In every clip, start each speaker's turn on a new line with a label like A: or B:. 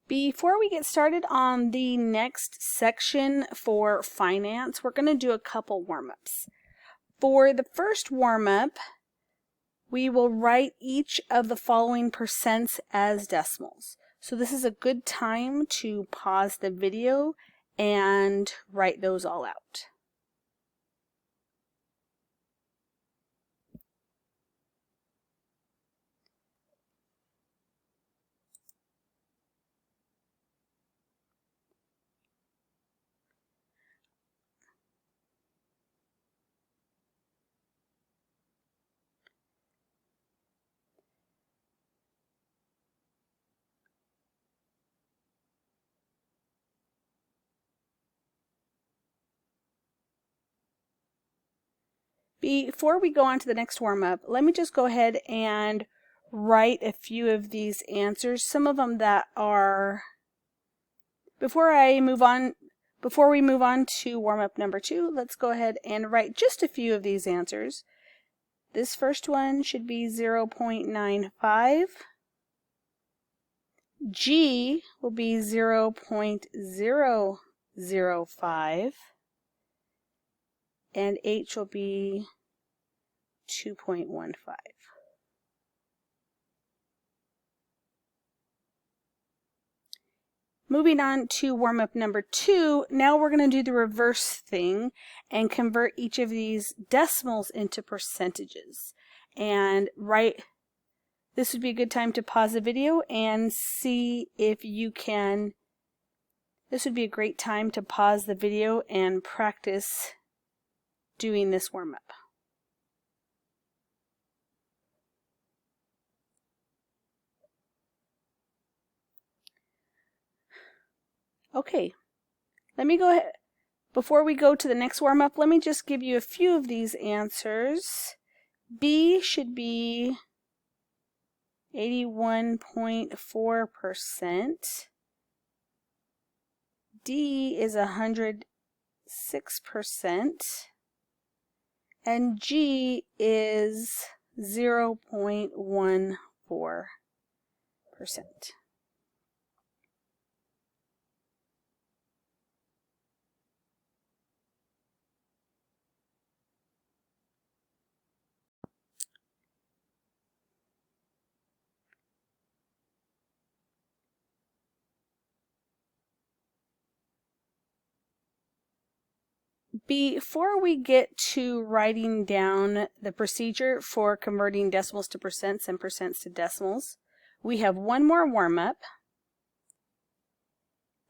A: Before we get started on the next section for finance, we're going to do a couple warm-ups. For the first warm-up, we will write each of the following percents as decimals. So this is a good time to pause the video and write those all out. Before we go on to the next warm-up, let me just go ahead and write a few of these answers. Some of them that are, before we move on to warm-up number 2, let's go ahead and write just a few of these answers. This first one should be 0.95. G will be 0.005. And H will be 2.15. Moving on to warm-up number 2, now we're going to do the reverse thing and convert each of these decimals into percentages. And this would be a good time to pause the video and see if you can. This would be a great time to pause the video and practice doing this warm-up. Okay, let me go ahead. Before we go to the next warm-up, let me just give you a few of these answers. B should be 81.4%. D is 106%. And G is 0.14%. Before we get to writing down the procedure for converting decimals to percents and percents to decimals, we have one more warm-up,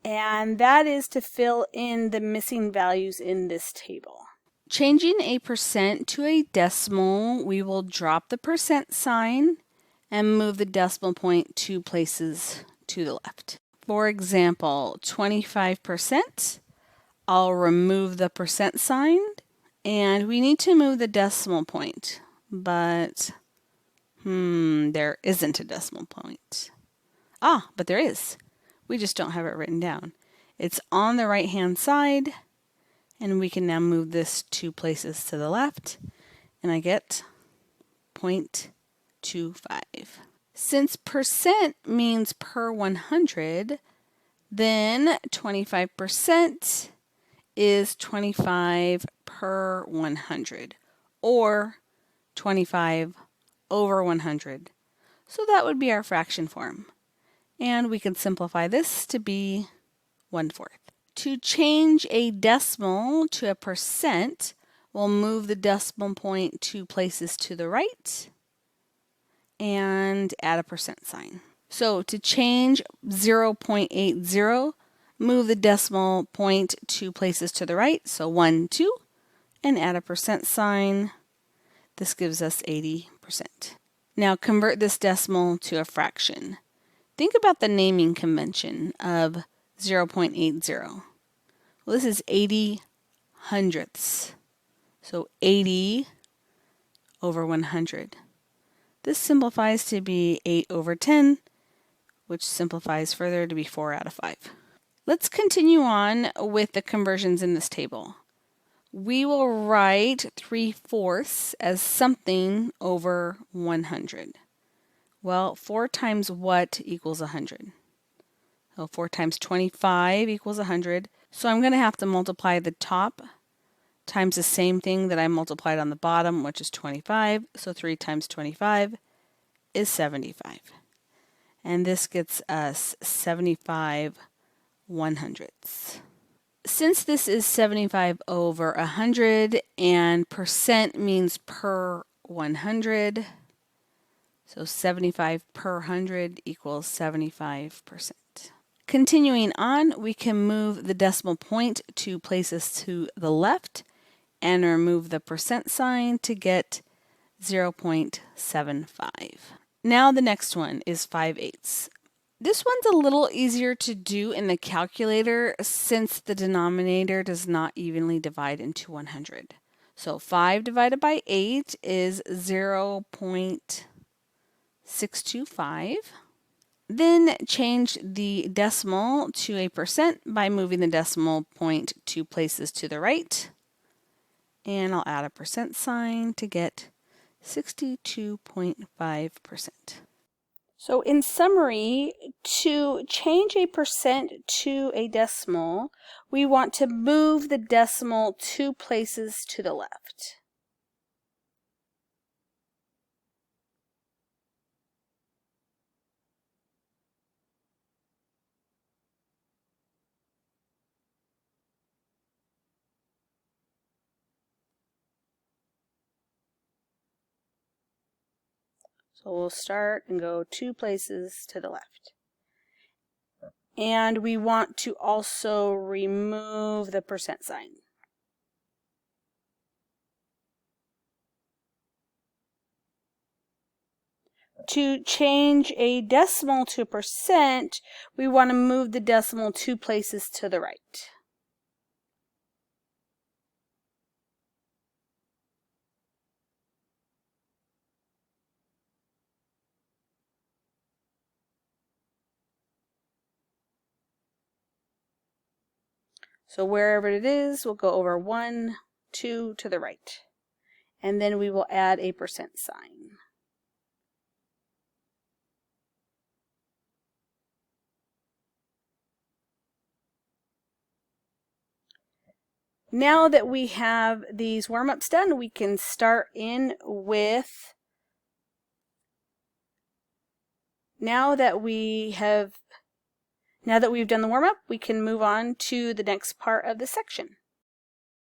A: and that is to fill in the missing values in this table. Changing a percent to a decimal, we will drop the percent sign and move the decimal point 2 places to the left. For example, 25%. I'll remove the percent sign, and we need to move the decimal point, but there isn't a decimal point. But there is. We just don't have it written down. It's on the right-hand side, and we can now move this 2 places to the left, and I get 0.25. Since percent means per 100, then 25% is 25 per 100, or 25 over 100. So that would be our fraction form. And we can simplify this to be 1/4. To change a decimal to a percent, we'll move the decimal point 2 places to the right and add a percent sign. So to change 0.80, move the decimal point 2 places to the right, so 1, 2, and add a percent sign. This gives us 80%. Now convert this decimal to a fraction. Think about the naming convention of 0.80. Well, this is 80 hundredths, so 80 over 100. This simplifies to be 8 over 10, which simplifies further to be 4 out of 5. Let's continue on with the conversions in this table. We will write 3/4 as something over 100. Well, 4 times what equals 100? So 4 times 25 equals 100. So I'm going to have to multiply the top times the same thing that I multiplied on the bottom, which is 25. So 3 times 25 is 75. And this gets us 75 100ths. Since this is 75 over 100 and percent means per 100, so 75 per 100 equals 75%. Continuing on, we can move the decimal point 2 places to the left and remove the percent sign to get 0.75. Now the next one is 5/8. This one's a little easier to do in the calculator since the denominator does not evenly divide into 100. So 5 divided by 8 is 0.625. Then change the decimal to a percent by moving the decimal point 2 places to the right. And I'll add a percent sign to get 62.5%. So in summary, to change a percent to a decimal, we want to move the decimal 2 places to the left. So we'll start and go 2 places to the left. And we want to also remove the percent sign. To change a decimal to a percent, we want to move the decimal 2 places to the right. So wherever it is, we'll go over 1, 2 to the right. And then we will add a percent sign. Now that we have these warm-ups done, we can start in with, now that we've done the warm-up, we can move on to the next part of the section.